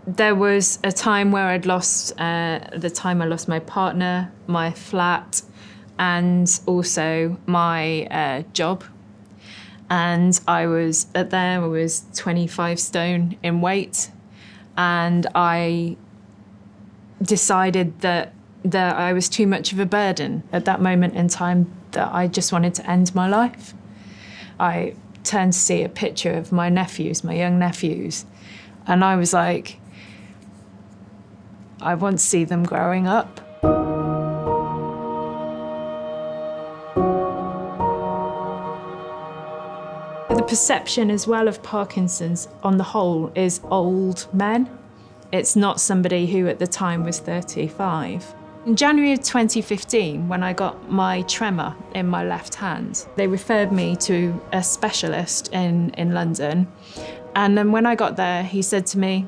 There was a time where I'd lost, the time I lost my partner, my flat, and also my job. And I was 25 stone in weight, and I decided that I was too much of a burden at that moment in time, that I just wanted to end my life. I turned to see a picture of my nephews, my young nephews, and I was like, I want to see them growing up. The perception as well of Parkinson's on the whole is old men. It's not somebody who at the time was 35. In January of 2015, when I got my tremor in my left hand, they referred me to a specialist in London. And then when I got there, he said to me,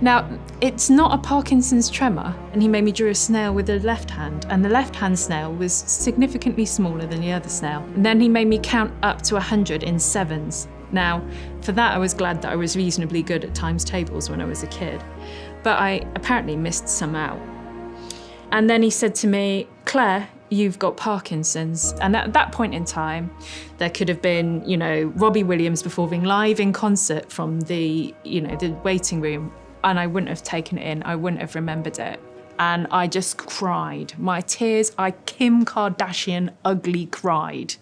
now, it's not a Parkinson's tremor, and he made me draw a snail with the left hand, and the left hand snail was significantly smaller than the other snail. And then he made me count up to 100 in sevens. Now, for that, I was glad that I was reasonably good at times tables when I was a kid, but I apparently missed some out. And then he said to me, Claire, you've got Parkinson's. And at that point in time, there could have been, Robbie Williams performing live in concert from the waiting room, and I wouldn't have taken it in, I wouldn't have remembered it. And I just cried. My tears, I Kim Kardashian ugly cried.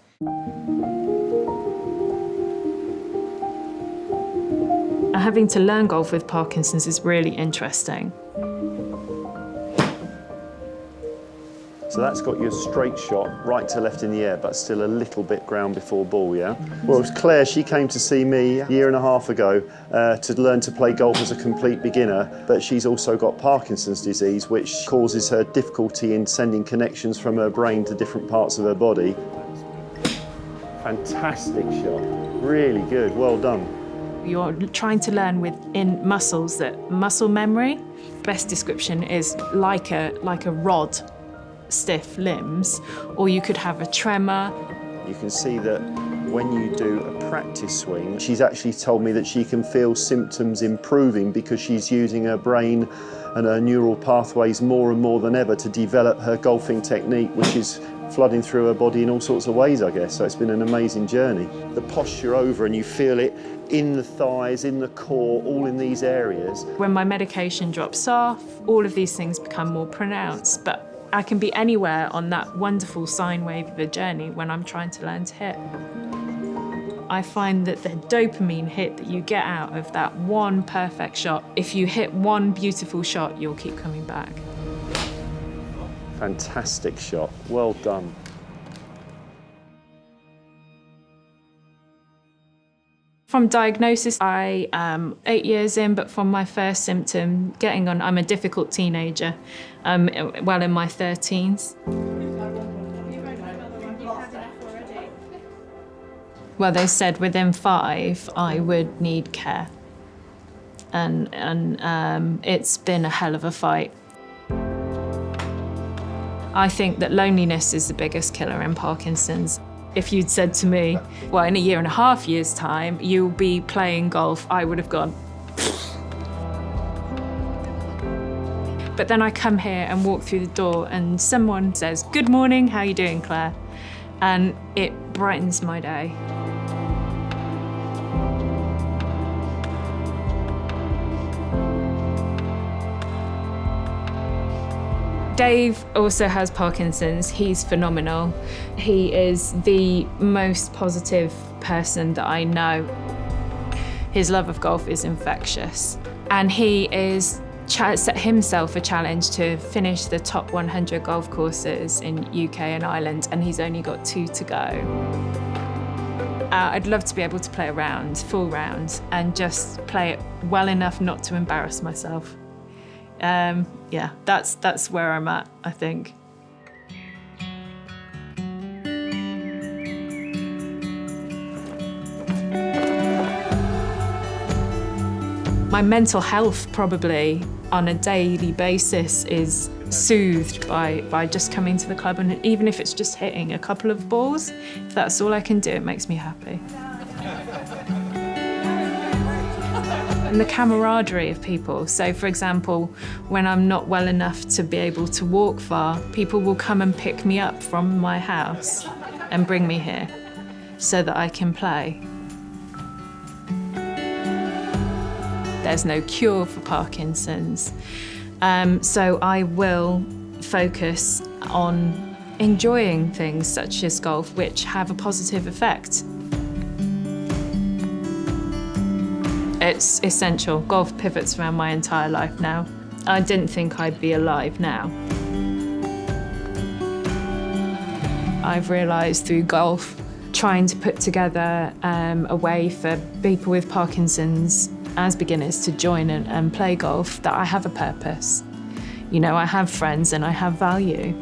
Having to learn golf with Parkinson's is really interesting. So that's got your straight shot, right to left in the air, but still a little bit ground before ball, yeah? Well, Claire, she came to see me a year and a half ago to learn to play golf as a complete beginner, but she's also got Parkinson's disease, which causes her difficulty in sending connections from her brain to different parts of her body. Fantastic shot, really good, well done. You're trying to learn within muscles that muscle memory. Best description is like a rod, stiff limbs, or you could have a tremor. You can see that when you do a practice swing, she's actually told me that she can feel symptoms improving because she's using her brain and her neural pathways more and more than ever to develop her golfing technique, which is flooding through her body in all sorts of ways, I guess. So it's been an amazing journey. The posture over, and you feel it in the thighs, in the core, all in these areas. When my medication drops off, all of these things become more pronounced, but I can be anywhere on that wonderful sine wave of a journey when I'm trying to learn to hit. I find that the dopamine hit that you get out of that one perfect shot, if you hit one beautiful shot, you'll keep coming back. Fantastic shot, well done. From diagnosis, I am 8 years in, but from my first symptom, I'm a difficult teenager, well in my 13s. Well, they said within 5 I would need care, and it's been a hell of a fight. I think that loneliness is the biggest killer in Parkinson's. If you'd said to me, well, in a year and a half years' time, you'll be playing golf, I would have gone, pfft. But then I come here and walk through the door and someone says, good morning, how are you doing, Claire? And it brightens my day. Dave also has Parkinson's. He's phenomenal. He is the most positive person that I know. His love of golf is infectious. And he is set himself a challenge to finish the top 100 golf courses in UK and Ireland, and he's only got 2 to go. I'd love to be able to play a round, full round, and just play it well enough not to embarrass myself. Yeah, that's where I'm at, I think. My mental health probably on a daily basis is soothed by just coming to the club, and even if it's just hitting a couple of balls, if that's all I can do, it makes me happy. and the camaraderie of people. So for example, when I'm not well enough to be able to walk far, people will come and pick me up from my house and bring me here so that I can play. There's no cure for Parkinson's, so I will focus on enjoying things such as golf, which have a positive effect. It's essential. Golf pivots around my entire life now. I didn't think I'd be alive now. I've realised through golf, trying to put together a way for people with Parkinson's as beginners to join and play golf, that I have a purpose. You know, I have friends and I have value.